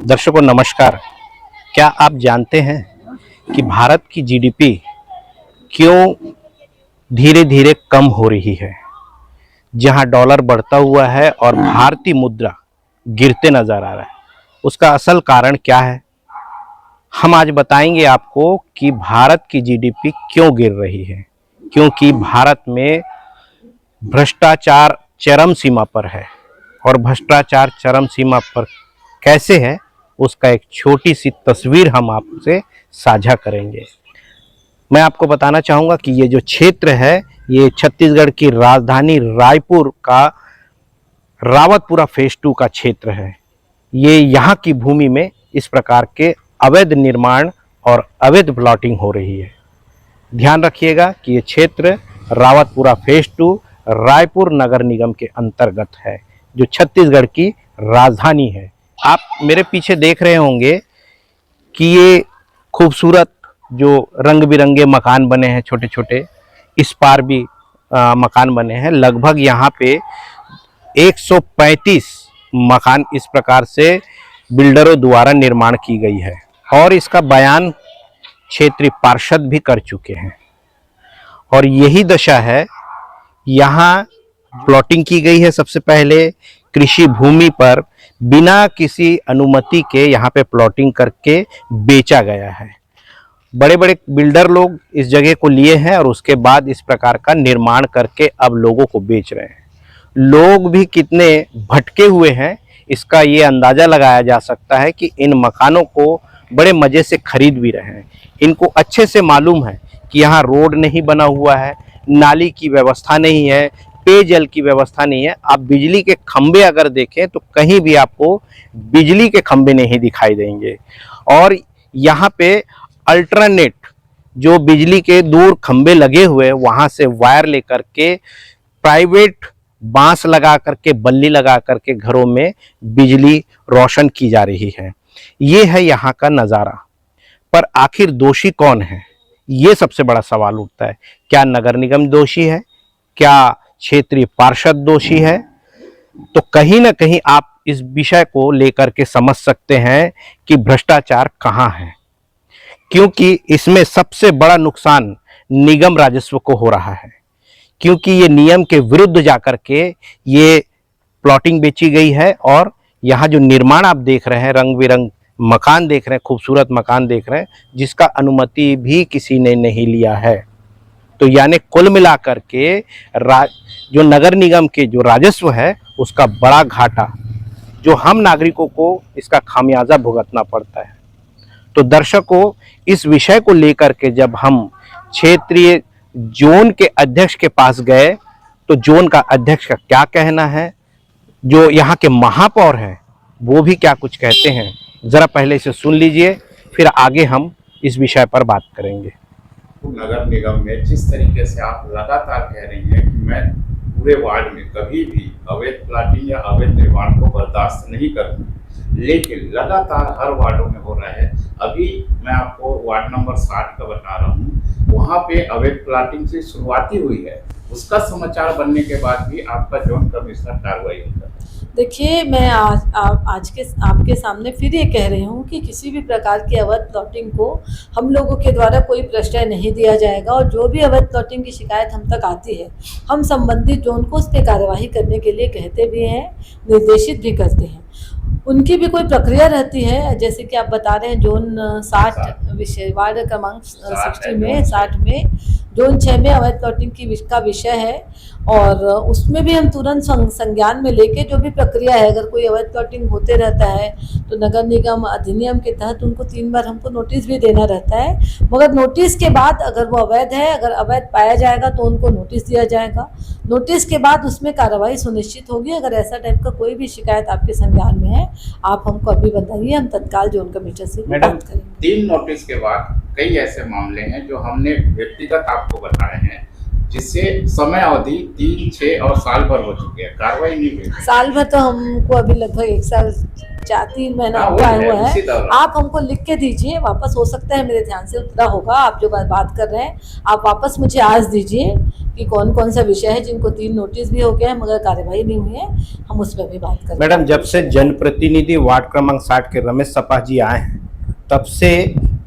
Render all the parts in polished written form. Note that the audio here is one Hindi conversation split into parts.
दर्शकों नमस्कार। क्या आप जानते हैं कि भारत की जीडीपी क्यों धीरे धीरे कम हो रही है? जहां डॉलर बढ़ता हुआ है और भारतीय मुद्रा गिरते नजर आ रहा है, उसका असल कारण क्या है? हम आज बताएंगे आपको कि भारत की जीडीपी क्यों गिर रही है। क्योंकि भारत में भ्रष्टाचार चरम सीमा पर है। और भ्रष्टाचार चरम सीमा पर कैसे है, उसका एक छोटी सी तस्वीर हम आपसे साझा करेंगे। मैं आपको बताना चाहूँगा कि ये जो क्षेत्र है, ये छत्तीसगढ़ की राजधानी रायपुर का रावतपुरा फेज 2 का क्षेत्र है। ये यहाँ की भूमि में इस प्रकार के अवैध निर्माण और अवैध प्लॉटिंग हो रही है। ध्यान रखिएगा कि ये क्षेत्र रावतपुरा फेज 2 रायपुर नगर निगम के अंतर्गत है, जो छत्तीसगढ़ की राजधानी है। आप मेरे पीछे देख रहे होंगे कि ये खूबसूरत जो रंग बिरंगे मकान बने हैं, छोटे छोटे, इस पार भी मकान बने हैं। लगभग यहाँ पे 135 मकान इस प्रकार से बिल्डरों द्वारा निर्माण की गई है और इसका बयान क्षेत्रीय पार्षद भी कर चुके हैं। और यही दशा है, यहाँ प्लॉटिंग की गई है। सबसे पहले कृषि भूमि पर बिना किसी अनुमति के यहाँ पे प्लॉटिंग करके बेचा गया है। बड़े बड़े बिल्डर लोग इस जगह को लिए हैं और उसके बाद इस प्रकार का निर्माण करके अब लोगों को बेच रहे हैं। लोग भी कितने भटके हुए हैं, इसका ये अंदाजा लगाया जा सकता है कि इन मकानों को बड़े मजे से खरीद भी रहे हैं। इनको अच्छे से मालूम है कि यहाँ रोड नहीं बना हुआ है, नाली की व्यवस्था नहीं है, पेयजल की व्यवस्था नहीं है। आप बिजली के खंभे अगर देखें तो कहीं भी आपको बिजली के खंभे नहीं दिखाई देंगे। और यहाँ पे अल्टरनेट जो बिजली के दूर खंभे लगे हुए, वहाँ से वायर लेकर के प्राइवेट बांस लगा करके, बल्ली लगा करके घरों में बिजली रोशन की जा रही है। ये है यहाँ का नज़ारा। पर आखिर दोषी कौन है, ये सबसे बड़ा सवाल उठता है। क्या नगर निगम दोषी है? क्या क्षेत्रीय पार्षद दोषी है? तो कहीं ना कहीं आप इस विषय को लेकर के समझ सकते हैं कि भ्रष्टाचार कहाँ है। क्योंकि इसमें सबसे बड़ा नुकसान निगम राजस्व को हो रहा है। क्योंकि ये नियम के विरुद्ध जाकर के ये प्लॉटिंग बेची गई है। और यहाँ जो निर्माण आप देख रहे हैं, रंग बिरंग मकान देख रहे हैं, खूबसूरत मकान देख रहे हैं, जिसका अनुमति भी किसी ने नहीं लिया है। तो यानी कुल मिलाकर के जो नगर निगम के जो राजस्व है, उसका बड़ा घाटा जो हम नागरिकों को इसका खामियाजा भुगतना पड़ता है। तो दर्शकों, इस विषय को लेकर के जब हम क्षेत्रीय जोन के अध्यक्ष के पास गए, तो जोन का अध्यक्ष का क्या कहना है, जो यहाँ के महापौर हैं वो भी क्या कुछ कहते हैं, जरा पहले इसे सुन लीजिए, फिर आगे हम इस विषय पर बात करेंगे। नगर निगम में जिस तरीके से आप लगातार कह रही हैं कि मैं पूरे वार्ड में कभी भी अवैध प्लाटिंग या अवैध निर्माण को बर्दाश्त नहीं करूँगी, लेकिन लगातार हर वार्डों में हो रहा है। अभी मैं आपको वार्ड नंबर 60 का बता रहा हूँ, वहाँ पे अवैध प्लाटिंग से शुरुआती हुई है। उसका समाचार बनने के बाद भी आपका जोन कमिश्नर कार्रवाई नहीं कर। देखिए, मैं आज के आपके सामने फिर ये कह रही हूँ कि किसी भी प्रकार की अवैध प्लॉटिंग को हम लोगों के द्वारा कोई प्रश्रय नहीं दिया जाएगा। और जो भी अवैध प्लॉटिंग की शिकायत हम तक आती है, हम संबंधित जोन को उस पर कार्यवाही करने के लिए कहते भी हैं, निर्देशित भी करते हैं। उनकी भी कोई प्रक्रिया रहती है। जैसे कि आप बता रहे हैं जोन 60 विषय, वार्ड क्रमांक 60 में जोन 6 में अवैध प्लॉटिंग का विषय है। और उसमें भी हम तुरंत संज्ञान में लेके जो भी प्रक्रिया है, अगर कोई अवैध प्लॉटिंग होते रहता है तो नगर निगम अधिनियम के तहत उनको 3 बार हमको नोटिस भी देना रहता है। मगर नोटिस के बाद अगर वो अवैध है, अगर अवैध पाया जाएगा तो उनको नोटिस दिया जाएगा। नोटिस के बाद उसमें कार्रवाई सुनिश्चित होगी। अगर ऐसा टाइप का कोई भी शिकायत आपके संज्ञान में है, आप हमको अभी बताइए, हम तत्काल जोन कमिश्नर से बात करेंगे। 3 नोटिस के बाद कई ऐसे मामले हैं जो हमने व्यक्तिगत आपको बताए हैं। जिससे समय अवधि 3, 6 और साल भर हो चुके हैं, कार्रवाई नहीं हुई। साल भर तो हमको अभी लगभग 1 साल 4-3 महीना हाँ, हुआ वही है, हुआ उसी है। दौरान। आप हमको लिख के दीजिए वापस, हो सकता है मेरे ध्यान से उतरा होगा, आप जो बात कर रहे हैं आप वापस मुझे आज दीजिए कि कौन कौन सा विषय है जिनको 3 नोटिस भी हो गया है मगर कार्यवाही नहीं हुई है, हम उस पर भी बात करेंगे। मैडम, जब से जनप्रतिनिधि वार्ड क्रमांक 60 के रमेश सपा जी आए हैं तब से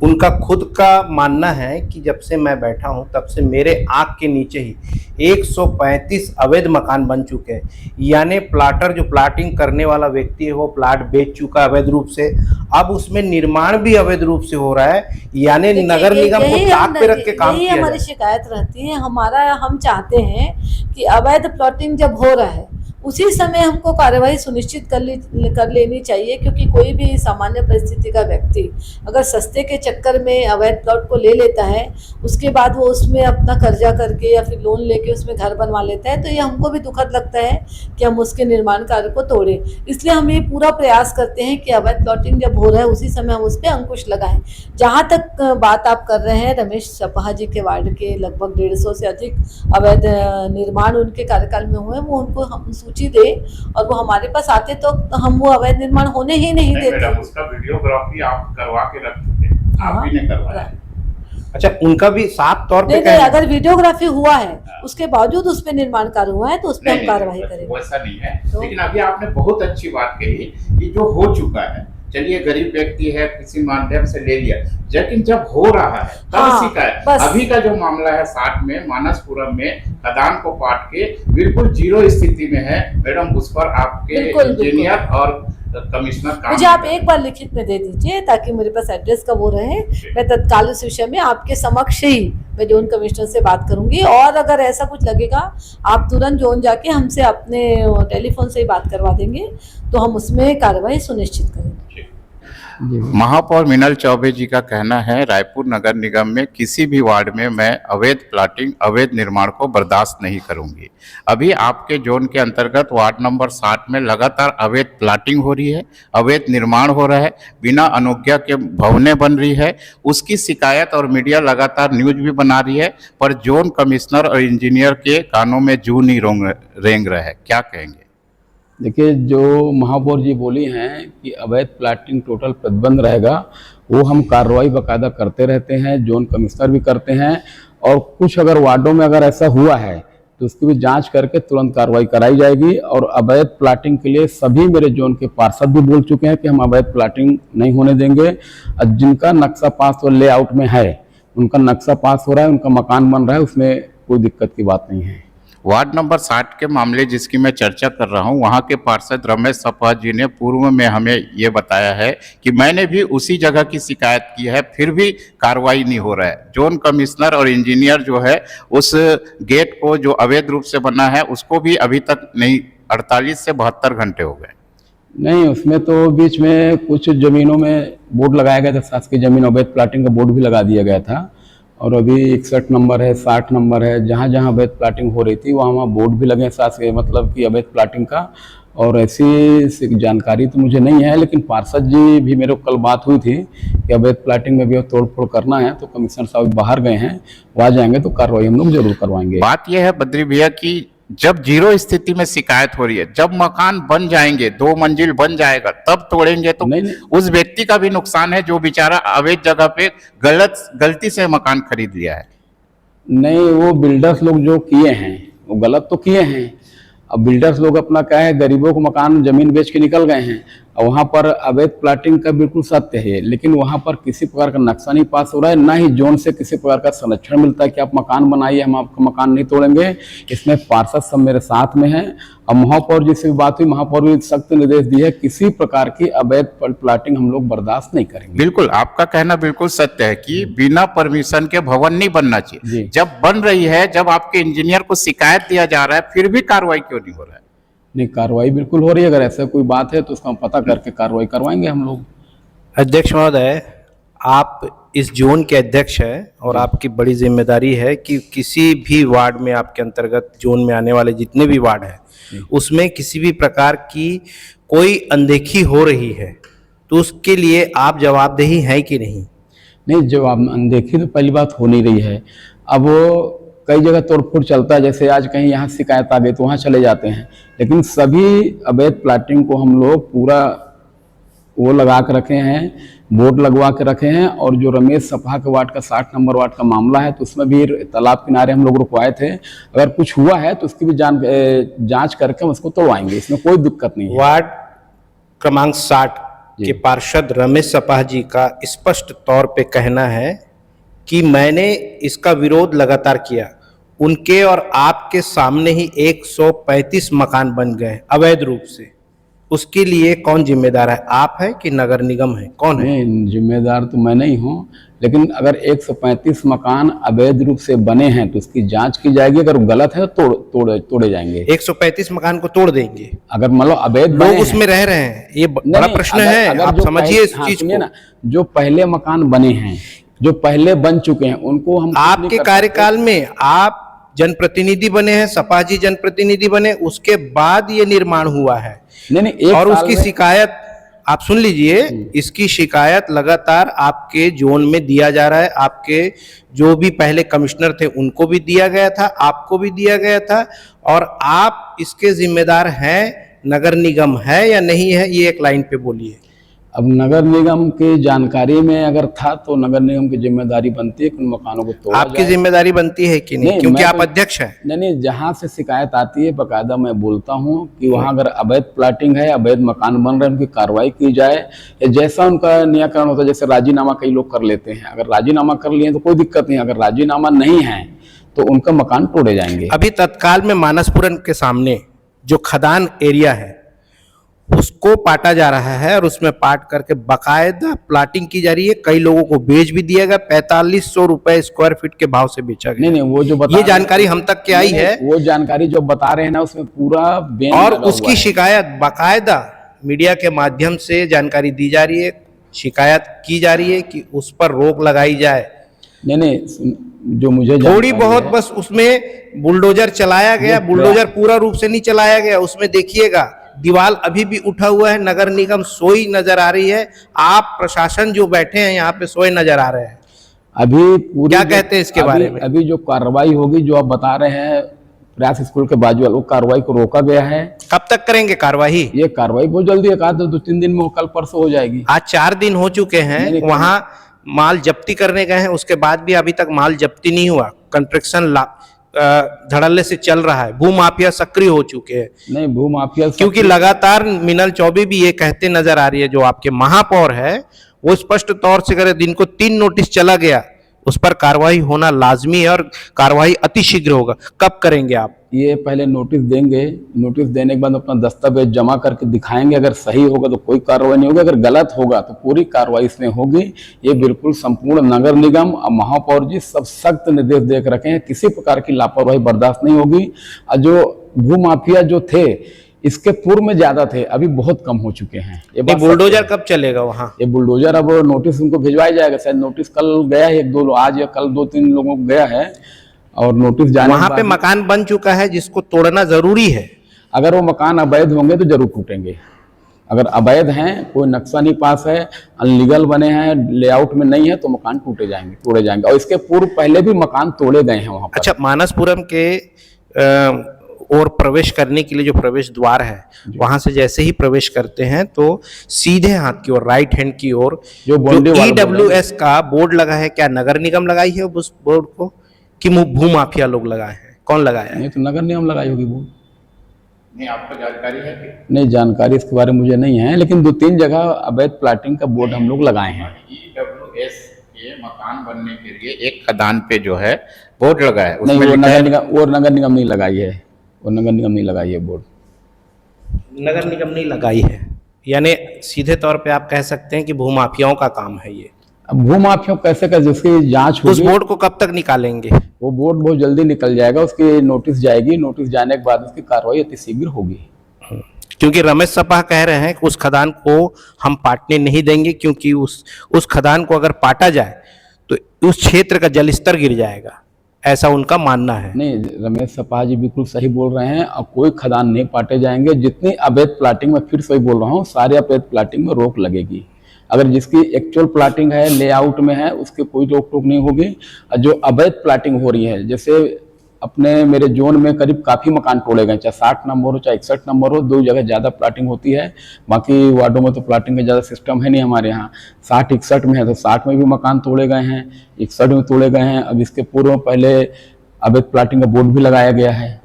उनका खुद का मानना है कि जब से मैं बैठा हूं तब से मेरे आंख के नीचे ही 135 अवैध मकान बन चुके हैं। यानी प्लाटर जो प्लाटिंग करने वाला व्यक्ति है वो प्लाट बेच चुका है अवैध रूप से, अब उसमें निर्माण भी अवैध रूप से हो रहा है। यानी नगर निगम को ताक पे रख के काम यही किया हमारी जाए। शिकायत रहती है। हम चाहते हैं कि अवैध प्लॉटिंग जब हो रहा है उसी समय हमको कार्यवाही सुनिश्चित कर लेनी चाहिए, क्योंकि कोई भी सामान्य परिस्थिति का व्यक्ति अगर सस्ते के चक्कर में अवैध प्लॉट को ले लेता है, उसके बाद वो उसमें अपना कर्जा करके या फिर लोन लेके उसमें घर बनवा लेता है, तो ये हमको भी दुखद लगता है कि हम उसके निर्माण कार्य को तोड़ें। इसलिए हम ये पूरा प्रयास करते हैं कि अवैध प्लॉटिंग जब हो रहा है उसी समय हम उस पर अंकुश लगाएं। जहाँ तक बात आप कर रहे हैं रमेश सपा जी के वार्ड के लगभग 150 से अधिक अवैध निर्माण उनके कार्यकाल में हुए, वो उनको हम सूची दे और वो हमारे पास आते तो हम वो अवैध निर्माण होने ही नहीं देते। मैडम, उसका वीडियोग्राफी आप करवा के रख चुके हैं, आप ही ने करवाया। अच्छा, उनका भी साफ तौर पे नहीं, अगर वीडियोग्राफी हुआ है उसके बावजूद उस पे निर्माण कार्य हुआ है तो उस पे हम कार्रवाई करेंगे। वैसा नहीं है, लेकिन अभी आपने बहुत अच्छी बात कही कि जो हो चुका है, चलिए गरीब व्यक्ति है किसी माध्यम से ले लिया, लेकिन जब हो रहा है तब शिकायत। अभी का जो मामला है 60 में मानसपुरम में खदान को पाट के बिल्कुल जीरो स्थिति में है मैडम, उस पर आपके इंजीनियर और कमिश्नर काम। मुझे आप एक बार लिखित में दे दीजिए ताकि मेरे पास एड्रेस का वो रहे, मैं तत्काल इस विषय में आपके समक्ष ही मैं जोन कमिश्नर से बात करूंगी, और अगर ऐसा कुछ लगेगा आप तुरंत जोन जाके हमसे अपने टेलीफोन से ही बात करवा देंगे तो हम उसमें कार्रवाई सुनिश्चित करेंगे। महापौर मीनल चौबे जी का कहना है रायपुर नगर निगम में किसी भी वार्ड में मैं अवैध प्लाटिंग अवैध निर्माण को बर्दाश्त नहीं करूंगी। अभी आपके जोन के अंतर्गत वार्ड नंबर 60 में लगातार अवैध प्लाटिंग हो रही है, अवैध निर्माण हो रहा है, बिना अनुज्ञा के भवनें बन रही है, उसकी शिकायत और मीडिया लगातार न्यूज भी बना रही है, पर जोन कमिश्नर और इंजीनियर के कानों में जू नहीं रेंग रहा है। क्या कहेंगे? देखिए, जो महापौर जी बोली हैं कि अवैध प्लाटिंग टोटल प्रतिबंध रहेगा, वो हम कार्रवाई बाकायदा करते रहते हैं, जोन कमिश्नर भी करते हैं, और कुछ अगर वार्डों में अगर ऐसा हुआ है तो उसकी भी जांच करके तुरंत कार्रवाई कराई जाएगी। और अवैध प्लाटिंग के लिए सभी मेरे जोन के पार्षद भी बोल चुके हैं कि हम अवैध प्लाटिंग नहीं होने देंगे। जिनका नक्शा पास और लेआउट में है उनका नक्शा पास हो रहा है, उनका मकान बन रहा है, उसमें कोई दिक्कत की बात नहीं है। वार्ड नंबर 60 के मामले जिसकी मैं चर्चा कर रहा हूं, वहां के पार्षद रमेश सपा जी ने पूर्व में हमें ये बताया है कि मैंने भी उसी जगह की शिकायत की है, फिर भी कार्रवाई नहीं हो रहा है। जोन कमिश्नर और इंजीनियर जो है उस गेट को जो अवैध रूप से बना है उसको भी अभी तक नहीं, 48 से 72 घंटे हो गए। नहीं, उसमें तो बीच में कुछ जमीनों में बोर्ड लगाया गया था, शासकीय जमीन अवैध प्लाटिंग का बोर्ड भी लगा दिया गया था, और अभी 61 नंबर है, 60 नंबर है, जहाँ जहाँ अवैध प्लाटिंग हो रही थी वहाँ बोर्ड भी लगे हैं शासकीय, मतलब कि अवैध प्लाटिंग का। और ऐसी जानकारी तो मुझे नहीं है, लेकिन पार्षद जी भी मेरे को कल बात हुई थी कि अवैध प्लाटिंग में भी तोड़ फोड़ करना है, तो कमिश्नर साहब बाहर गए हैं, वो आ जाएंगे तो कार्रवाई हम लोग जरूर करवाएंगे। बात यह है बद्री भैया कि जब जीरो स्थिति में शिकायत हो रही है, जब मकान बन जाएंगे, 2 मंजिल बन जाएगा, तब तोड़ेंगे तो नहीं। उस व्यक्ति का भी नुकसान है जो बेचारा अवैध जगह पे गलती से मकान खरीद लिया है। नहीं, वो बिल्डर्स लोग जो किए हैं वो गलत तो किए हैं। अब बिल्डर्स लोग अपना क्या है, गरीबों को मकान जमीन बेच के निकल गए हैं, और वहाँ पर अवैध प्लाटिंग का बिल्कुल सत्य है, लेकिन वहाँ पर किसी प्रकार का नक्शा नहीं पास हो रहा है, ना ही जोन से किसी प्रकार का संरक्षण मिलता है कि आप मकान बनाइए, हम आपका मकान नहीं तोड़ेंगे। इसमें पार्षद सब मेरे साथ में हैं। अब महापौर जी से भी बात हुई, महापौर भी सख्त निर्देश दिए, किसी प्रकार की अवैध प्लाटिंग हम लोग बर्दाश्त नहीं करेंगे। बिल्कुल, आपका कहना बिल्कुल सत्य है कि बिना परमिशन के भवन नहीं बनना चाहिए। जब बन रही है, जब आपके इंजीनियर को शिकायत दिया जा रहा है, फिर भी कार्रवाई क्यों नहीं हो रहा है? नहीं, कार्रवाई बिल्कुल हो रही है। अगर ऐसा कोई बात है तो उसका हम पता करके कार्रवाई करवाएंगे हम लोग। अध्यक्ष महोदय, आप इस जोन के अध्यक्ष हैं और आपकी बड़ी जिम्मेदारी है कि किसी भी वार्ड में आपके अंतर्गत जोन में आने वाले जितने भी वार्ड हैं उसमें किसी भी प्रकार की कोई अनदेखी हो रही है तो उसके लिए आप जवाबदेही हैं कि नहीं? नहीं, जवाब अनदेखी तो पहली बात हो नहीं रही है। अब वो कई जगह तोड़फोड़ चलता है, जैसे आज कहीं यहाँ शिकायत आ गई तो वहाँ चले जाते हैं, लेकिन सभी अवैध प्लाटिंग को हम लोग पूरा वो लगा के रखे हैं, बोर्ड लगवा के रखे हैं। और जो रमेश सपा के वार्ड का 60 नंबर वार्ड का मामला है तो उसमें भी तालाब किनारे हम लोग रुकवाए थे, अगर कुछ हुआ है तो उसकी भी जांच करके हम उसको तोड़वाएंगे, इसमें कोई दिक्कत नहीं है। वार्ड क्रमांक 60 के पार्षद रमेश सपा जी का स्पष्ट तौर पे कहना है कि मैंने इसका विरोध लगातार किया, उनके और आपके सामने ही 135 मकान बन गए अवैध रूप से। उसके लिए कौन जिम्मेदार है, आप है कि नगर निगम है, कौन है? नहीं, जिम्मेदार तो मैं नहीं हूँ, लेकिन अगर 135 मकान अवैध रूप से बने हैं तो उसकी जांच की जाएगी, अगर गलत है तो तोड़े जाएंगे। 135 मकान को तोड़ देंगे अगर मतलब अवैध लोग उसमें रह रहे हैं, ये बड़ा प्रश्न है, आप समझिए इस चीज को। जो पहले मकान बने हैं, जो पहले बन चुके हैं, उनको हम आपके कार्यकाल में आप जनप्रतिनिधि बने हैं, सपा जी जनप्रतिनिधि बने, उसके बाद ये निर्माण हुआ है। नहीं, और उसकी शिकायत आप सुन लीजिए, इसकी शिकायत लगातार आपके जोन में दिया जा रहा है। आपके जो भी पहले कमिश्नर थे उनको भी दिया गया था, आपको भी दिया गया था, और आप इसके जिम्मेदार हैं। नगर निगम है या नहीं है, ये एक लाइन पे बोलिए। अब नगर निगम की जानकारी में अगर था तो नगर निगम की जिम्मेदारी बनती है कि उन मकानों को तोड़ा आपकी जाए। जिम्मेदारी बनती है कि नहीं, क्योंकि आप अध्यक्ष हैं। नहीं, जहाँ से शिकायत आती है बकायदा मैं बोलता हूँ कि वहाँ अगर अवैध प्लाटिंग है, अवैध मकान बन रहे हैं, उनकी कार्रवाई की जाए, या जैसा उनका निराकरण होता है। जैसे राजीनामा कई लोग कर लेते हैं, अगर राजीनामा कर लिए तो कोई दिक्कत नहीं, अगर राजीनामा नहीं है तो उनका मकान तोड़े जाएंगे। अभी तत्काल में मानसपुरम के सामने जो खदान एरिया है उसको पाटा जा रहा है, और उसमें पाट करके बकायदा प्लाटिंग की जा रही है। कई लोगों को बेच भी दिया गया, 4500 रुपए स्क्वायर फीट के भाव से बेचा गया। नहीं, वो जो ये जानकारी हम तक के आई है, वो जानकारी जो बता रहे हैं ना, उसमें पूरा बैन और लगा उसकी हुआ है। शिकायत बकायदा मीडिया के माध्यम से जानकारी दी जा रही है, शिकायत की जा रही है कि उस पर रोक लगाई जाए। नहीं, जो मुझे थोड़ी बहुत बस उसमें बुलडोजर चलाया गया, बुलडोजर पूरा रूप से नहीं चलाया गया। उसमें देखिएगा दीवार अभी भी उठा हुआ है, नगर निगम सोई नजर आ रही है, आप प्रशासन जो बैठे हैं यहाँ पे सोए नजर आ रहे हैं। अभी पूरी क्या कहते हैं इसके बारे में? अभी जो कार्रवाई होगी, जो आप बता रहे हैं प्रयास स्कूल के बाजू वाले, वो कार्रवाई को रोका गया है। कब तक करेंगे कार्रवाई? ये कार्रवाई बहुत जल्दी, एक आध 2-3 दिन में कल परसों हो जाएगी। आज 4 दिन हो चुके हैं, वहां माल जब्ती करने गए हैं, उसके बाद भी अभी तक माल जब्ती नहीं हुआ। कंस्ट्रक्शन धड़ल्ले से चल रहा है, भूमाफिया सक्रिय हो चुके हैं। नहीं, भूमाफिया क्योंकि लगातार मिनल चौबे भी ये कहते नजर आ रही है, जो आपके महापौर है वो स्पष्ट तौर से करे, दिन को 3 नोटिस चला गया, उस पर कार्रवाई होना लाजमी है, और कार्रवाई अतिशीघ्र होगा। कब करेंगे आप? ये पहले नोटिस देंगे, नोटिस देने के बाद अपना दस्तावेज जमा करके दिखाएंगे। अगर सही होगा तो कोई कार्रवाई नहीं होगी, अगर गलत होगा तो पूरी कार्रवाई इसमें होगी। ये बिल्कुल संपूर्ण नगर निगम और महापौर जी सब सख्त निर्देश दे रखे हैं, किसी प्रकार की लापरवाही बर्दाश्त नहीं होगी। और जो भूमाफिया जो थे, इसके पूर्व में ज्यादा थे, अभी बहुत कम हो चुके हैं। ये बुलडोजर कब चलेगा वहाँ? ये बुलडोजर अब नोटिस उनको भिजवाया जाएगा, शायद नोटिस कल गया है, 1-2 आज या कल 2-3 लोगों को गया है, और नोटिस जाने वहां पे मकान बन चुका है जिसको तोड़ना जरूरी है। अगर वो मकान अवैध होंगे तो जरूर टूटेंगे। अगर अवैध हैं, कोई नक्शा नहीं पास है, अनलीगल बने हैं, लेआउट में नहीं है, तो मकान तोड़े जाएंगे। और इसके पूर्व पहले भी मकान तोड़े गए हैं वहां पर। अच्छा, मानसपुरम के और प्रवेश करने के लिए जो प्रवेश द्वार है, वहां से जैसे ही प्रवेश करते हैं तो सीधे हाथ की ओर, राइट हैंड की ओर जो EWS का बोर्ड लगा है, क्या नगर निगम लगाई है उस बोर्ड को कि भूमाफिया लोग लगाए हैं? कौन लगाया है? नहीं, तो नगर निगम लगाई होगी बोर्ड। नहीं, आपको जानकारी है कि? नहीं, जानकारी इसके बारे में मुझे नहीं है, लेकिन 2-3 जगह अवैध प्लाटिंग का बोर्ड हम लोग लगाए हैं। EWS के मकान बनने के लिए एक खदान पे जो है बोर्ड लगा है, नहीं, वो नगर निगम नहीं लगाई है, वो नगर निगम नहीं लगाई है बोर्ड। नगर निगम नहीं लगाई है, यानी सीधे तौर पे आप कह सकते हैं कि भूमाफियाओं का काम है ये। अब भूमाफिया कैसे जिसकी जांच होगी, उस बोर्ड को कब तक निकालेंगे? वो बोर्ड बहुत जल्दी निकल जाएगा, उसकी नोटिस जाएगी, नोटिस जाने के बाद उसकी कार्रवाई अतिशीघ्र होगी। क्योंकि रमेश सपा कह रहे हैं कि उस खदान को हम पाटने नहीं देंगे, क्योंकि उस खदान को अगर पाटा जाए तो उस क्षेत्र का जलस्तर गिर जाएगा, ऐसा उनका मानना है। नहीं, रमेश सपा जी बिल्कुल सही बोल रहे हैं, और कोई खदान नहीं पाटे जाएंगे। जितनी अवैध प्लाटिंग, में फिर से बोल रहा हूँ, सारे अवैध प्लाटिंग में रोक लगेगी। अगर जिसकी एक्चुअल प्लाटिंग है, लेआउट में है, उसके कोई रोक टोक नहीं होगी। और जो अवैध प्लाटिंग हो रही है, जैसे अपने मेरे जोन में करीब काफ़ी मकान तोड़े गए, चाहे 60 नंबर हो चाहे 61 नंबर हो, दो जगह ज़्यादा प्लाटिंग होती है। बाकी वार्डों में तो प्लाटिंग का ज़्यादा सिस्टम है नहीं हमारे यहाँ। 60-61 में है तो 60 में भी मकान तोड़े गए हैं, 61 में तोड़े गए हैं। अब इसके पूर्व पहले अवैध प्लाटिंग का बोर्ड भी लगाया गया है।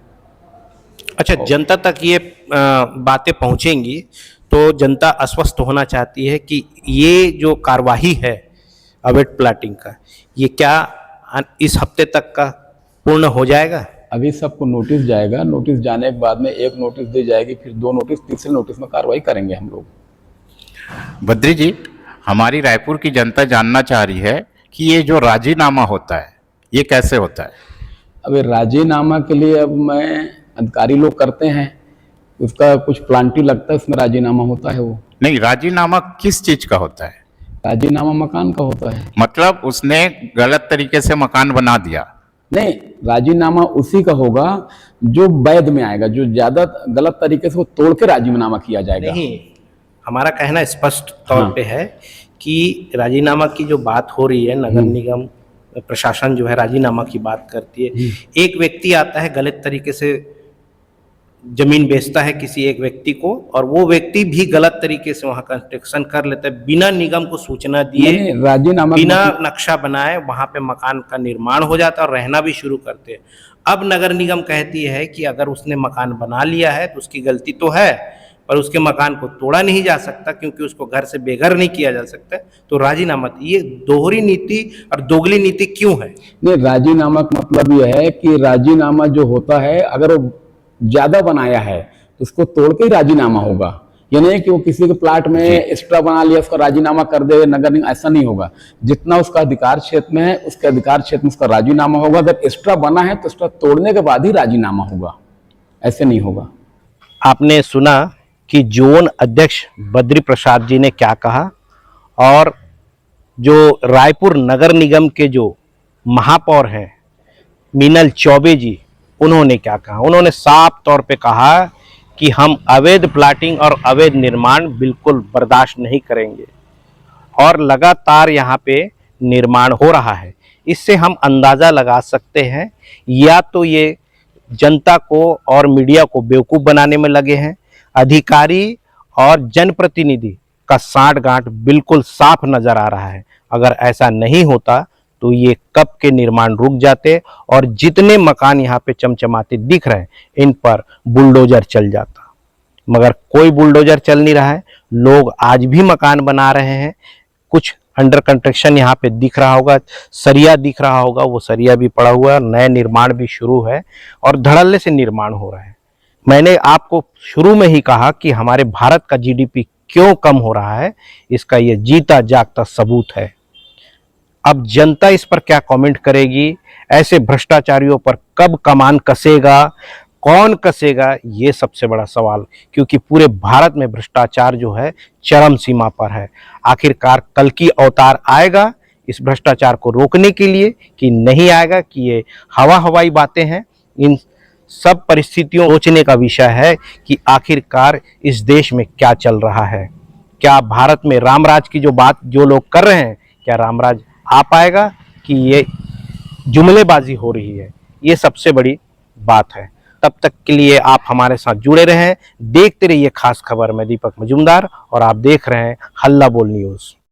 अच्छा, जनता तक ये बातें पहुंचेंगी तो जनता आश्वस्त होना चाहती है कि ये जो कार्यवाही है अवैध प्लाटिंग का, ये क्या इस हफ्ते तक का पूर्ण हो जाएगा? अभी सबको नोटिस जाएगा, नोटिस जाने के बाद में एक नोटिस दी जाएगी, फिर 2 नोटिस, तीसरे नोटिस में कार्रवाई करेंगे हम लोग। बद्री जी, हमारी रायपुर की जनता जानना चाह रही है कि ये जो राजीनामा होता है ये कैसे होता है? अब राजीनामा के लिए अब मैं अधिकारी लोग करते हैं, उसका कुछ प्लांटी लगता है, उसमें राजीनामा होता है। वो नहीं, राजीनामा किस चीज का होता है? राजीनामा मकान का होता है। मतलब उसने गलत तरीके से मकान बना दिया? नहीं, राजीनामा उसी का होगा जो वैध में आएगा, जो ज्यादा गलत तरीके से वो तोड़ के राजीनामा किया जाएगा। नहीं, हमारा कहना स्पष्ट तौर पे है कि राजीनामा की जो बात हो रही है, नगर निगम प्रशासन जो है राजीनामा की बात करती है। एक व्यक्ति आता है गलत तरीके से जमीन बेचता है किसी एक व्यक्ति को, और वो व्यक्ति भी गलत तरीके से वहां कंस्ट्रक्शन कर लेता है बिना निगम को सूचना दिए, राजीनामा बिना नक्शा बनाए वहां पे मकान का निर्माण हो जाता है और रहना भी शुरू करते हैं। अब नगर निगम कहती है कि अगर उसने मकान बना लिया है तो उसकी गलती तो है, पर उसके मकान को तोड़ा नहीं जा सकता क्योंकि उसको घर से बेघर नहीं किया जा सकता। तो राजीनामा, ये दोहरी नीति और दोगली नीति क्यों है? नहीं, राजीनामा का मतलब यह है कि राजीनामा जो होता है, अगर वो ज्यादा बनाया है तो उसको तोड़ के ही राजीनामा होगा। ये नहीं कि वो किसी के प्लाट में एक्स्ट्रा बना लिया उसका राजीनामा कर दे नगर निगम, ऐसा नहीं होगा। जितना उसका अधिकार क्षेत्र में है उसके अधिकार क्षेत्र में उसका राजीनामा होगा। अगर एक्स्ट्रा बना है तो एक्स्ट्रा तोड़ने के बाद ही राजीनामा होगा, ऐसे नहीं होगा। आपने सुना कि जोन अध्यक्ष बद्री प्रसाद जी ने क्या कहा, और जो रायपुर नगर निगम के जो महापौर हैं मीनल चौबे जी, उन्होंने क्या कहा। उन्होंने साफ तौर पे कहा कि हम अवैध प्लाटिंग और अवैध निर्माण बिल्कुल बर्दाश्त नहीं करेंगे, और लगातार यहाँ पे निर्माण हो रहा है। इससे हम अंदाज़ा लगा सकते हैं या तो ये जनता को और मीडिया को बेवकूफ़ बनाने में लगे हैं। अधिकारी और जनप्रतिनिधि का साठ-गांठ बिल्कुल साफ नज़र आ रहा है। अगर ऐसा नहीं होता तो ये कब के निर्माण रुक जाते और जितने मकान यहाँ पे चमचमाते दिख रहे हैं इन पर बुलडोजर चल जाता, मगर कोई बुलडोजर चल नहीं रहा है। लोग आज भी मकान बना रहे हैं, कुछ अंडर कंस्ट्रक्शन यहाँ पे दिख रहा होगा, सरिया दिख रहा होगा, वो सरिया भी पड़ा हुआ है, नए निर्माण भी शुरू है और धड़ल्ले से निर्माण हो रहा है। मैंने आपको शुरू में ही कहा कि हमारे भारत का जीडीपी क्यों कम हो रहा है, इसका ये जीता जागता सबूत है। अब जनता इस पर क्या कमेंट करेगी, ऐसे भ्रष्टाचारियों पर कब कमान कसेगा, कौन कसेगा, ये सबसे बड़ा सवाल, क्योंकि पूरे भारत में भ्रष्टाचार जो है चरम सीमा पर है। आखिरकार कल की अवतार आएगा इस भ्रष्टाचार को रोकने के लिए कि नहीं आएगा, कि ये हवाई बातें हैं। इन सब परिस्थितियों सोचने का विषय है कि आखिरकार इस देश में क्या चल रहा है। क्या भारत में रामराज की जो बात जो लोग कर रहे हैं, क्या रामराज आ पाएगा कि ये जुमलेबाजी हो रही है? ये सबसे बड़ी बात है। तब तक के लिए आप हमारे साथ जुड़े रहें, देखते रहिए खास खबर। मैं दीपक मजूमदार और आप देख रहे हैं हल्ला बोल न्यूज़।